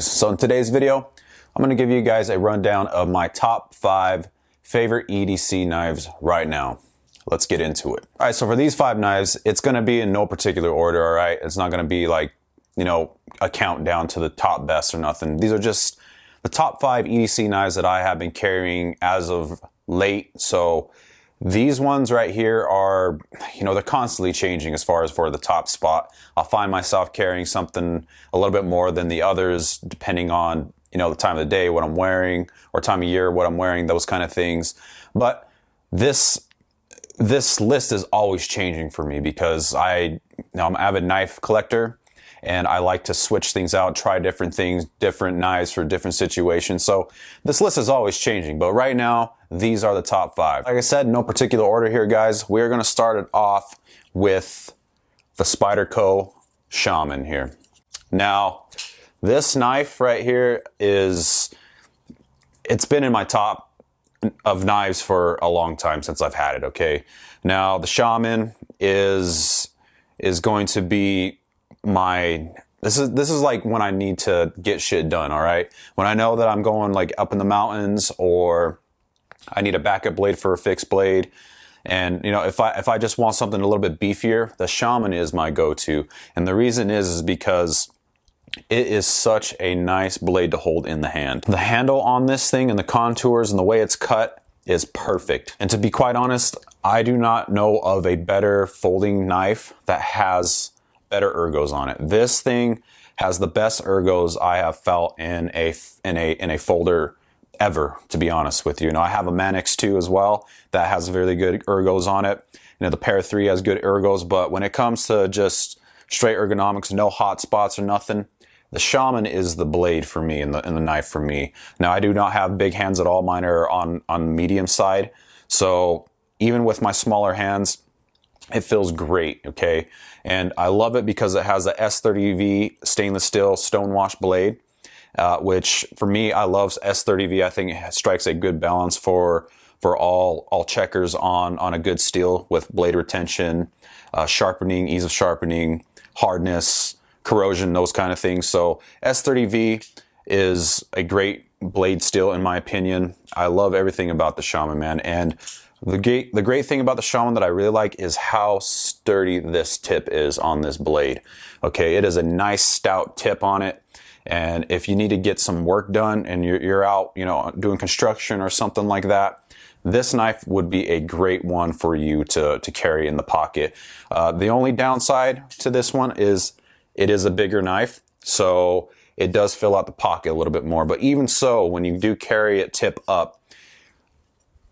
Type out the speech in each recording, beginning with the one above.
So in today's video, I'm going to give you guys a rundown of my top 5 favorite EDC knives right now. Let's get into it. All right, so for these 5 knives, it's going to be in no particular order, all right? It's not going to be like, you know, a countdown to the top best or nothing. These are just the top 5 EDC knives that I have been carrying as of late. So these ones right here are, you know, they're constantly changing as far as for the top spot. I'll find myself carrying something a little bit more than the others depending on, you know, the time of the day, what I'm wearing, or time of year, what I'm wearing, those kind of things. But this list is always changing for me because I'm an avid knife collector and I like to switch things out, try different things, different knives for different situations. So this list is always changing, but right now, these are the top 5. Like I said, no particular order here, guys. We're going to start it off with the Spyderco Shaman here. Now, this knife right here it's been in my top of knives for a long time since I've had it, okay? Now, the Shaman is going to be this is like when I need to get shit done, all right? When I know that I'm going like up in the mountains, or I need a backup blade for a fixed blade, and you know, if I just want something a little bit beefier, the Shaman is my go-to. And the reason is because it is such a nice blade to hold in the hand. The handle on this thing and the contours and the way it's cut is perfect. And to be quite honest, I do not know of a better folding knife that has better ergos on it. This thing has the best ergos I have felt in a folder ever, to be honest with you. Now, I have a Manix 2 as well that has really good ergos on it. You know, the Para 3 has good ergos, but when it comes to just straight ergonomics, no hot spots or nothing, the Shaman is the blade for me and the knife for me. Now, I do not have big hands at all. Mine are on medium side. So even with my smaller hands, it feels great, okay? And I love it because it has the S30V stainless steel stonewash blade, which for me, I love S30V. I think it strikes a good balance for all checkers on a good steel with blade retention, sharpening, ease of sharpening, hardness, corrosion, those kind of things. So S30V is a great blade steel in my opinion. I love everything about the Shaman, man. And the great thing about the Shaman that I really like is how sturdy this tip is on this blade. Okay, it is a nice stout tip on it. And if you need to get some work done and you're out, you know, doing construction or something like that, this knife would be a great one for you to carry in the pocket. The only downside to this one is it is a bigger knife, so it does fill out the pocket a little bit more. But even so, when you do carry it tip up,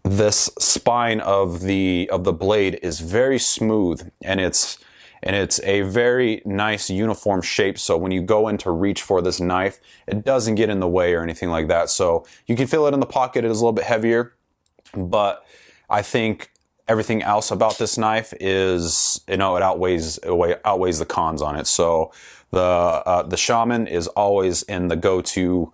this spine of the blade is very smooth, and it's a very nice uniform shape. So when you go in to reach for this knife, it doesn't get in the way or anything like that. So you can feel it in the pocket. It is a little bit heavier, but I think everything else about this knife is, you know, it outweighs the cons on it. So the Shaman is always in the go-to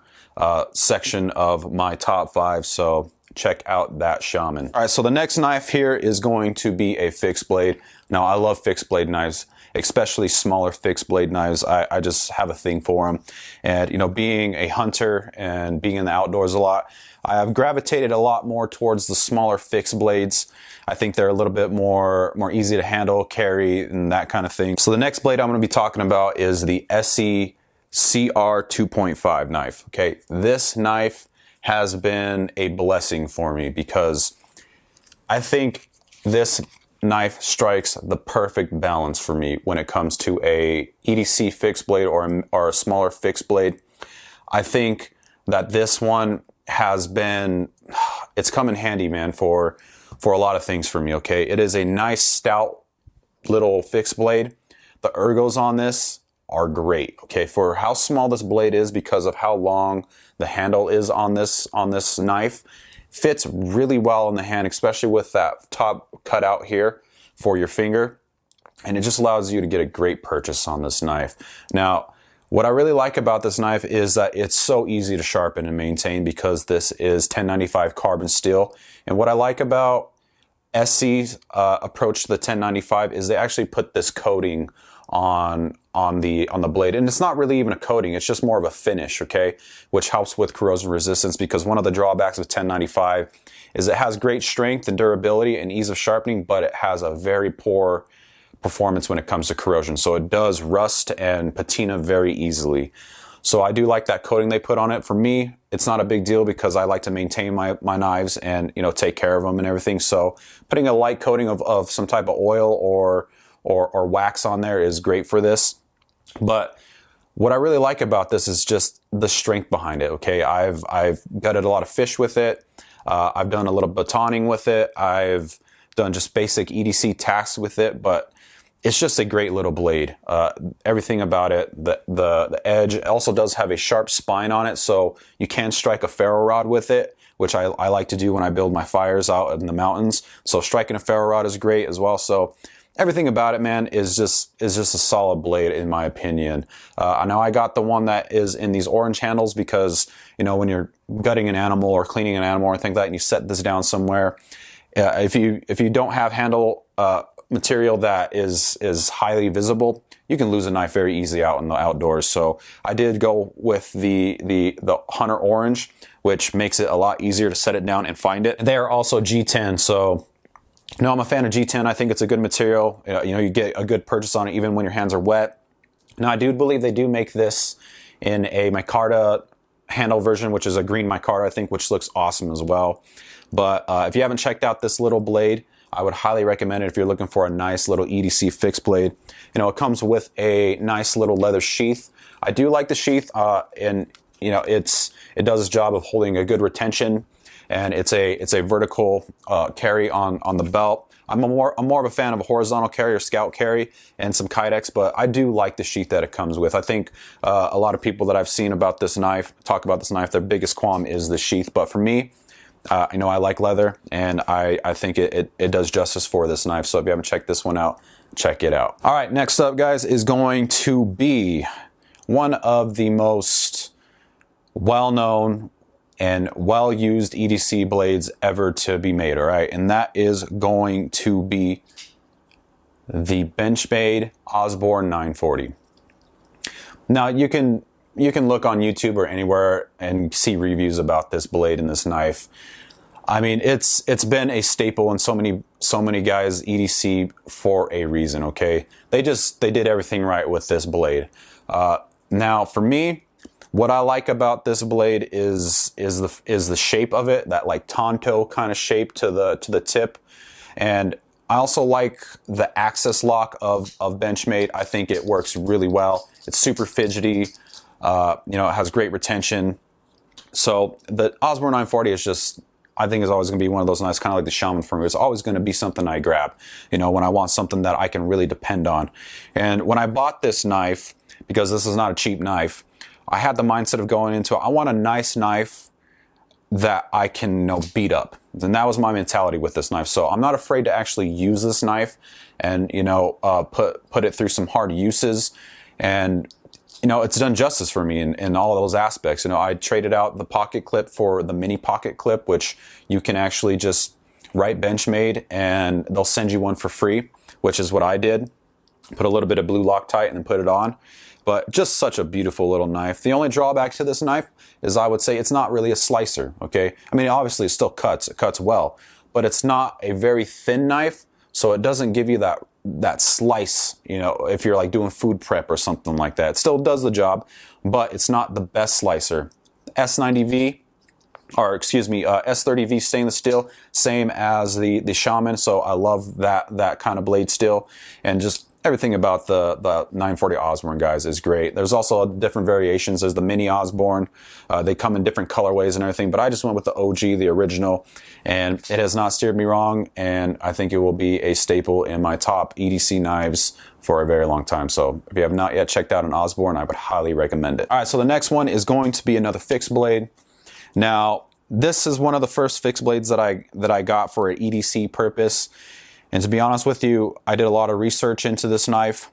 section of my top 5. So check out that Shaman. All right, so the next knife here is going to be a fixed blade. Now, I love fixed blade knives, especially smaller fixed blade knives. I just have a thing for them. And, you know, being a hunter and being in the outdoors a lot, I have gravitated a lot more towards the smaller fixed blades. I think they're a little bit more easy to handle, carry, and that kind of thing. So the next blade I'm going to be talking about is the Esee CR2.5 knife. Okay, this knife has been a blessing for me because I think this knife strikes the perfect balance for me when it comes to a EDC fixed blade or a smaller fixed blade. I think that this one it's come in handy, man, for a lot of things for me, okay? It is a nice stout little fixed blade. The ergos on this are great, okay? For how small this blade is because of how long the handle is on this knife, fits really well in the hand, especially with that top cutout here for your finger. And it just allows you to get a great purchase on this knife. Now, what I really like about this knife is that it's so easy to sharpen and maintain because this is 1095 carbon steel. And what I like about Esee's approach to the 1095 is they actually put this coating on on the blade, and it's not really even a coating, it's just more of a finish, okay, which helps with corrosion resistance, because one of the drawbacks of 1095 is it has great strength and durability and ease of sharpening, but it has a very poor performance when it comes to corrosion. So it does rust and patina very easily. So I do like that coating they put on it. For me, it's not a big deal because I like to maintain my knives and, you know, take care of them and everything. So putting a light coating of some type of oil or wax on there is great for this. But what I really like about this is just the strength behind it, okay? I've gutted a lot of fish with it. I've done a little batoning with it. I've done just basic EDC tasks with it, but it's just a great little blade. Everything about it, the edge also does have a sharp spine on it, so you can strike a ferro rod with it, which I like to do when I build my fires out in the mountains. So striking a ferro rod is great as well. So everything about it, man, is just a solid blade in my opinion. I know I got the one that is in these orange handles because, you know, when you're gutting an animal or cleaning an animal or anything like that, and you set this down somewhere, if you don't have handle material that is highly visible, you can lose a knife very easily out in the outdoors. So I did go with the Hunter Orange, which makes it a lot easier to set it down and find it. They are also G10, so you know, I'm a fan of G10. I think it's a good material. You know, you get a good purchase on it even when your hands are wet. Now, I do believe they do make this in a micarta handle version, which is a green micarta, I think, which looks awesome as well. But if you haven't checked out this little blade, I would highly recommend it if you're looking for a nice little EDC fixed blade. You know, it comes with a nice little leather sheath. I do like the sheath, and you know, it does its job of holding a good retention, and it's a vertical carry on the belt. I'm more of a fan of a horizontal carry or scout carry and some Kydex, but I do like the sheath that it comes with. I think a lot of people that I've seen about this knife talk about this knife, their biggest qualm is the sheath. But for me, you know, I like leather, and I think it does justice for this knife. So if you haven't checked this one out, check it out. All right, next up, guys, is going to be one of the most well-known and well-used EDC blades ever to be made, all right? And that is going to be the Benchmade Osborne 940. Now, you can look on YouTube or anywhere and see reviews about this blade and this knife. I mean, it's been a staple in so many guys' EDC for a reason, okay? They did everything right with this blade. Now, for me, what I like about this blade is the shape of it, that like Tonto kind of shape to the tip. And I also like the access lock of Benchmade. I think it works really well. It's super fidgety. You know, it has great retention. So the Osborne 940 is just, I think, is always going to be one of those knives, kind of like the Shaman for me. It's always going to be something I grab, you know, when I want something that I can really depend on. And when I bought this knife, because this is not a cheap knife, I had the mindset of going into it, I want a nice knife that I can, you know, beat up. And that was my mentality with this knife. So I'm not afraid to actually use this knife and, you know, put it through some hard uses. And you know, it's done justice for me in all of those aspects. You know, I traded out the pocket clip for the mini pocket clip, which you can actually just write Benchmade and they'll send you one for free, which is what I did. Put a little bit of blue Loctite and then put it on. But just such a beautiful little knife. The only drawback to this knife is I would say it's not really a slicer, okay? I mean, obviously it still cuts, it cuts well, but it's not a very thin knife, so it doesn't give you that slice, you know, if you're like doing food prep or something like that. It still does the job, but it's not the best slicer. S90V, or excuse me, S30V stainless steel, same as the Shaman, so I love that kind of blade steel, and just everything about the 940 Osborne, guys, is great. There's also different variations. There's the mini Osborne. They come in different colorways and everything, but I just went with the OG, the original, and it has not steered me wrong, and I think it will be a staple in my top EDC knives for a very long time. So if you have not yet checked out an Osborne, I would highly recommend it. All right, so the next one is going to be another fixed blade. Now, this is one of the first fixed blades that I got for an EDC purpose. And to be honest with you, I did a lot of research into this knife,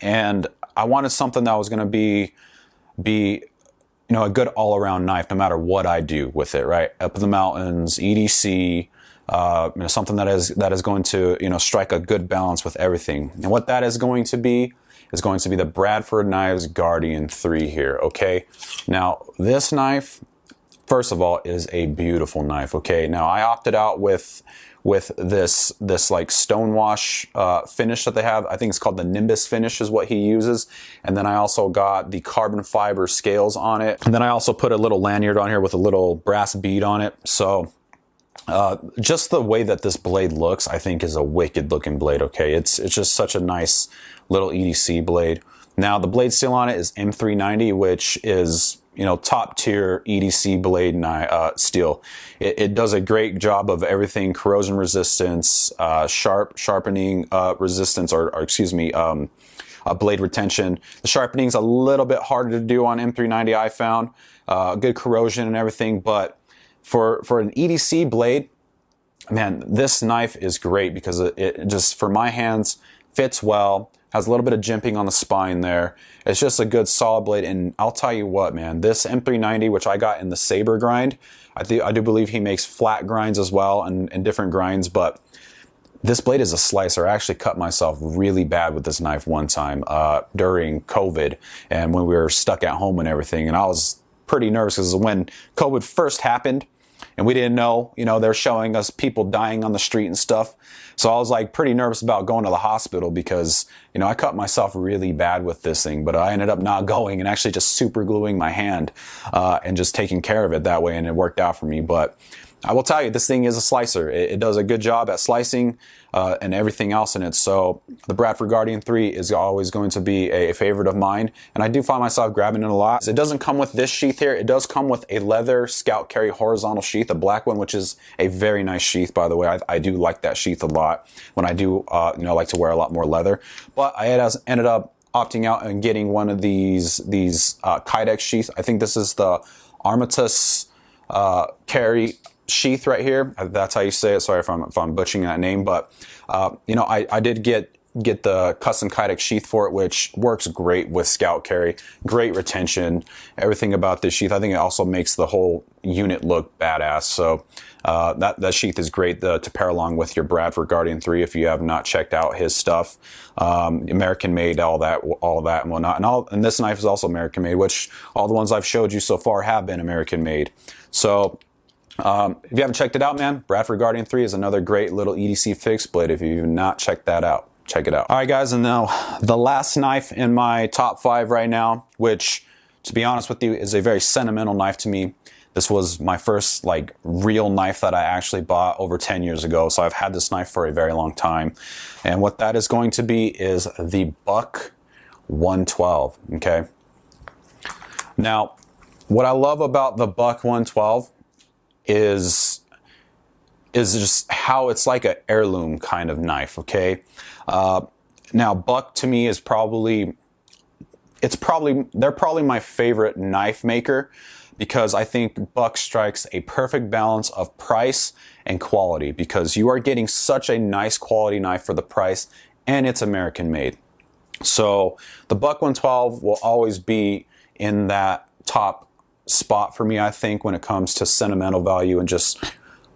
and I wanted something that was going to be you know, a good all-around knife no matter what I do with it, right? Up in the mountains, EDC, something that is going to, strike a good balance with everything. And what that is going to be the Bradford Knives Guardian 3 here, okay? Now, this knife, first of all, is a beautiful knife, okay? Now, I opted out with this like stonewash finish that they have. I think it's called the Nimbus finish is what he uses. And then I also got the carbon fiber scales on it. And then I also put a little lanyard on here with a little brass bead on it. So just the way that this blade looks, I think is a wicked looking blade, okay? It's just such a nice little EDC blade. Now, the blade steel on it is M390, which is, top tier EDC blade steel. It does a great job of everything: corrosion resistance, sharpening resistance, or excuse me, blade retention. The sharpening's a little bit harder to do on M390, I found. Good corrosion and everything, but for an EDC blade, man, this knife is great because it just, for my hands, fits well. Has a little bit of jimping on the spine there. It's just a good solid blade. And I'll tell you what, man, this M390, which I got in the Saber grind, I do believe he makes flat grinds as well and different grinds, but this blade is a slicer. I actually cut myself really bad with this knife one time during COVID and when we were stuck at home and everything. And I was pretty nervous because when COVID first happened and we didn't know, they're showing us people dying on the street and stuff. So I was like pretty nervous about going to the hospital because, I cut myself really bad with this thing, but I ended up not going and actually just super gluing my hand and just taking care of it that way. And it worked out for me. But I will tell you, this thing is a slicer. It does a good job at slicing and everything else in it. So the Bradford Guardian 3 is always going to be a favorite of mine. And I do find myself grabbing it a lot. It doesn't come with this sheath here. It does come with a leather Scout Carry horizontal sheath, a black one, which is a very nice sheath, by the way. I do like that sheath a lot when I do, like to wear a lot more leather. But I ended up opting out and getting one of these Kydex sheaths. I think this is the Armatus Carry sheath right here. That's how you say it. Sorry if I'm butchering that name, but I did get the custom Kydex sheath for it, which works great with Scout Carry. Great retention, everything about this sheath. I think it also makes the whole unit look badass. So that sheath is great to pair along with your Bradford Guardian 3 if you have not checked out his stuff. American made, all that and whatnot. And this knife is also American made, which all the ones I've showed you so far have been American made. So if you haven't checked it out, man, Bradford Guardian 3 is another great little EDC fixed blade. If you've not checked that out, check it out. All right, guys, and now the last knife in my top 5 right now, which, to be honest with you, is a very sentimental knife to me. This was my first real knife that I actually bought over 10 years ago. So I've had this knife for a very long time. And what that is going to be is the Buck 112, okay? Now, what I love about the Buck 112 is just how it's like an heirloom kind of knife, okay? Now, Buck to me is they're probably my favorite knife maker because I think Buck strikes a perfect balance of price and quality because you are getting such a nice quality knife for the price and it's American made. So the Buck 112 will always be in that top spot for me, I think, when it comes to sentimental value and just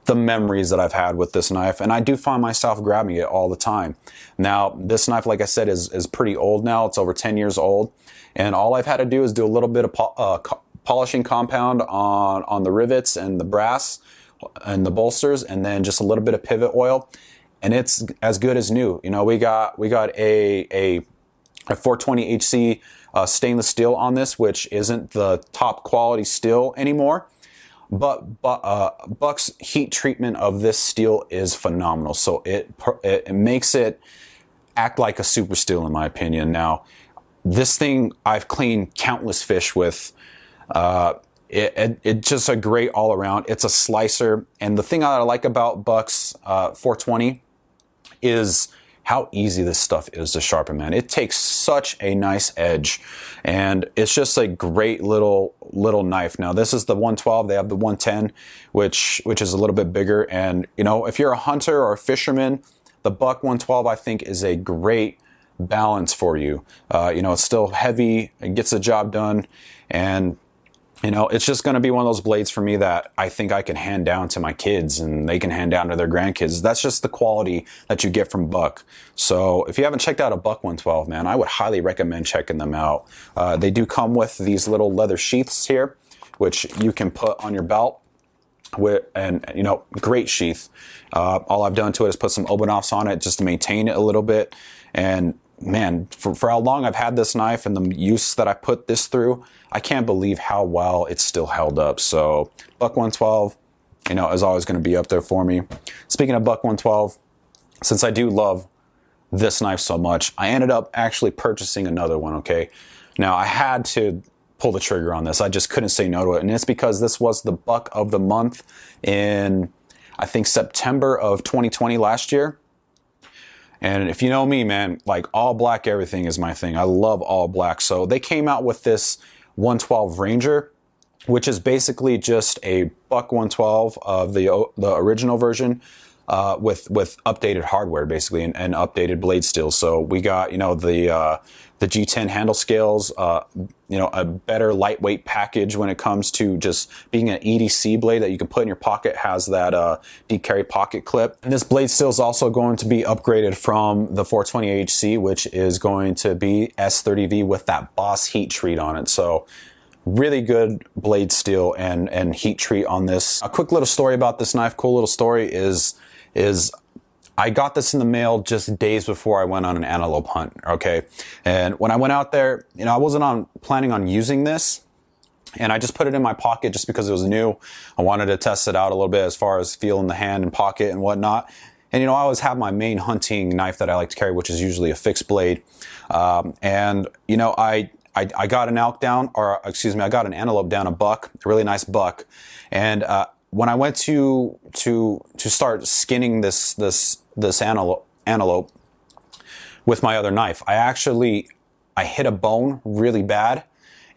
the memories that I've had with this knife. And I do find myself grabbing it all the time. Now, this knife, like I said, is pretty old now. It's over 10 years old. And all I've had to do is do a little bit of polishing compound on the rivets and the brass and the bolsters, and then just a little bit of pivot oil. And it's as good as new. We got a 420 HC stainless steel on this, which isn't the top quality steel anymore. But Buck's heat treatment of this steel is phenomenal. So it makes it act like a super steel, in my opinion. Now, this thing I've cleaned countless fish with. It's just a great all around. It's a slicer. And the thing that I like about Buck's 420 is how easy this stuff is to sharpen, man. It takes such a nice edge, and it's just a great little knife. Now, this is the 112. They have the 110, which is a little bit bigger. And if you're a hunter or a fisherman, the Buck 112 I think is a great balance for you. It's still heavy, it gets the job done, and You know, it's just going to be one of those blades for me that I think I can hand down to my kids and they can hand down to their grandkids. That's just the quality that you get from Buck. So if you haven't checked out a Buck 112, man, I would highly recommend checking them out. They do come with these little leather sheaths here, which you can put on your belt. And you know, great sheath. All I've done to it is put some open-offs on it just to maintain it a little bit. And man, for how long I've had this knife and the use that I put this through, I can't believe how well it's still held up. So Buck 112, you know, is always going to be up there for me. Speaking of Buck 112, since I do love this knife so much, I ended up actually purchasing another one, okay? Now, I had to pull the trigger on this. I just couldn't say no to it. And it's because this was the Buck of the month in, I think, September of 2020 last year. And if you know me, man, like all black everything is my thing. I love all black. So they came out with this 112 Ranger, which is basically just a Buck 112 of the original version with updated hardware, basically, and updated blade steel. So we got, you know, the G10 handle scales, you know, a better lightweight package when it comes to just being an EDC blade that you can put in your pocket, has that deep carry pocket clip. And this blade steel is also going to be upgraded from the 420HC, which is going to be S30V with that Boss heat treat on it. So really good blade steel and heat treat on this. A quick little story about this knife, cool little story is I got this in the mail just days before I went on an antelope hunt, okay? And when I went out there, you know, I wasn't planning on using this, and I just put it in my pocket just because it was new. I wanted to test it out a little bit as far as feeling the hand and pocket and whatnot. And, you know, I always have my main hunting knife that I like to carry, which is usually a fixed blade. And, you know, I got an elk down, or excuse me, I got an antelope down, a buck, a really nice buck. And when I went to start skinning this antelope with my other knife, I hit a bone really bad,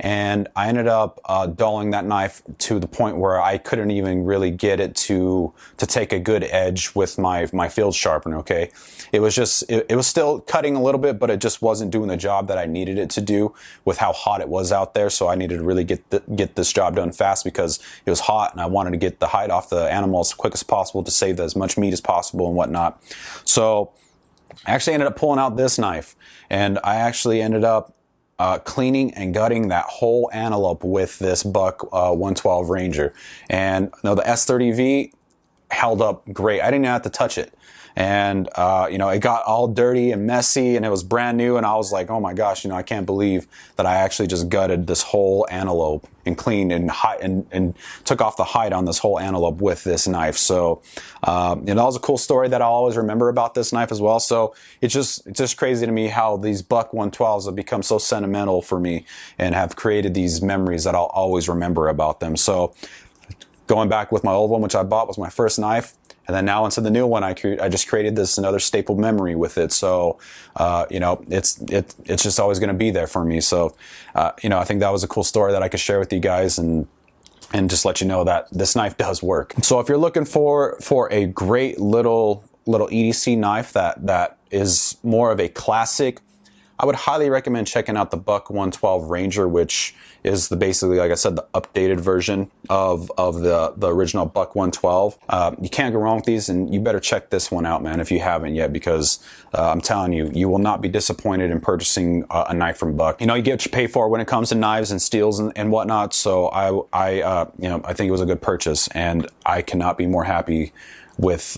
and I ended up dulling that knife to the point where I couldn't even really get it to take a good edge with my field sharpener, okay? It was just, it was still cutting a little bit, but it just wasn't doing the job that I needed it to do with how hot it was out there. So I needed to really get this job done fast because it was hot, and I wanted to get the hide off the animal as quick as possible to save as much meat as possible and whatnot. So I actually ended up pulling out this knife, and I actually ended up cleaning and gutting that whole antelope with this Buck 112 Ranger. And you know, the S30V held up great. I didn't even have to touch it. And, you know, it got all dirty and messy, and it was brand new. And I was like, oh my gosh, you know, I can't believe that I actually just gutted this whole antelope and cleaned and took off the hide on this whole antelope with this knife. So, you know, that was a cool story that I'll always remember about this knife as well. So it's just crazy to me how these Buck 112s have become so sentimental for me and have created these memories that I'll always remember about them. So going back with my old one, which I bought was my first knife. And then now into the new one, I just created this another staple memory with it. So, you know, it's just always going to be there for me. So, you know, I think that was a cool story that I could share with you guys and just let you know that this knife does work. So if you're looking for a great little EDC knife that is more of a classic, I would highly recommend checking out the Buck 112 Ranger, which is basically, like I said, the updated version of the original Buck 112. You can't go wrong with these, and you better check this one out, man, if you haven't yet, because I'm telling you, you will not be disappointed in purchasing a knife from Buck. You know, you get what you pay for when it comes to knives and steels and whatnot. So you know, I think it was a good purchase, and I cannot be more happy with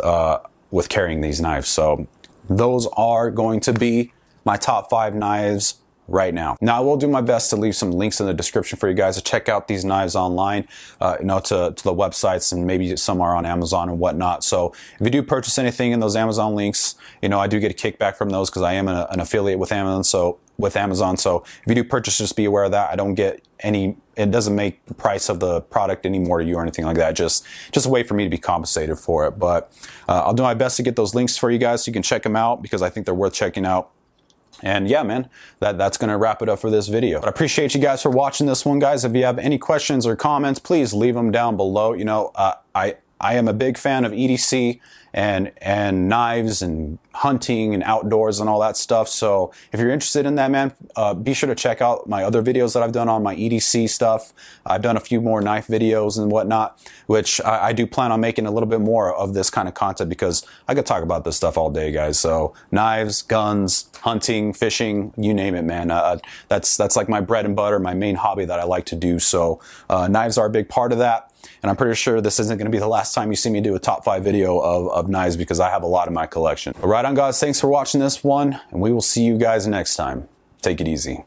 carrying these knives. So those are going to be my top 5 knives right now. Now, I will do my best to leave some links in the description for you guys to check out these knives online, you know, to the websites, and maybe some are on Amazon and whatnot. So if you do purchase anything in those Amazon links, you know, I do get a kickback from those because I am an affiliate with Amazon. So if you do purchase, just be aware of that. I don't get any, it doesn't make the price of the product any more to you or anything like that. Just a way for me to be compensated for it. But I'll do my best to get those links for you guys so you can check them out, because I think they're worth checking out. And yeah, man, that's going to wrap it up for this video. But I appreciate you guys for watching this one, guys. If you have any questions or comments, please leave them down below. You know, I I am a big fan of EDC and knives and hunting and outdoors and all that stuff. So if you're interested in that, man, be sure to check out my other videos that I've done on my EDC stuff. I've done a few more knife videos and whatnot, which I do plan on making a little bit more of this kind of content because I could talk about this stuff all day, guys. So knives, guns, hunting, fishing, you name it, man. That's like my bread and butter, my main hobby that I like to do. So knives are a big part of that. And I'm pretty sure this isn't going to be the last time you see me do a top 5 video of knives because I have a lot in my collection. But right on, guys. Thanks for watching this one, and we will see you guys next time. Take it easy.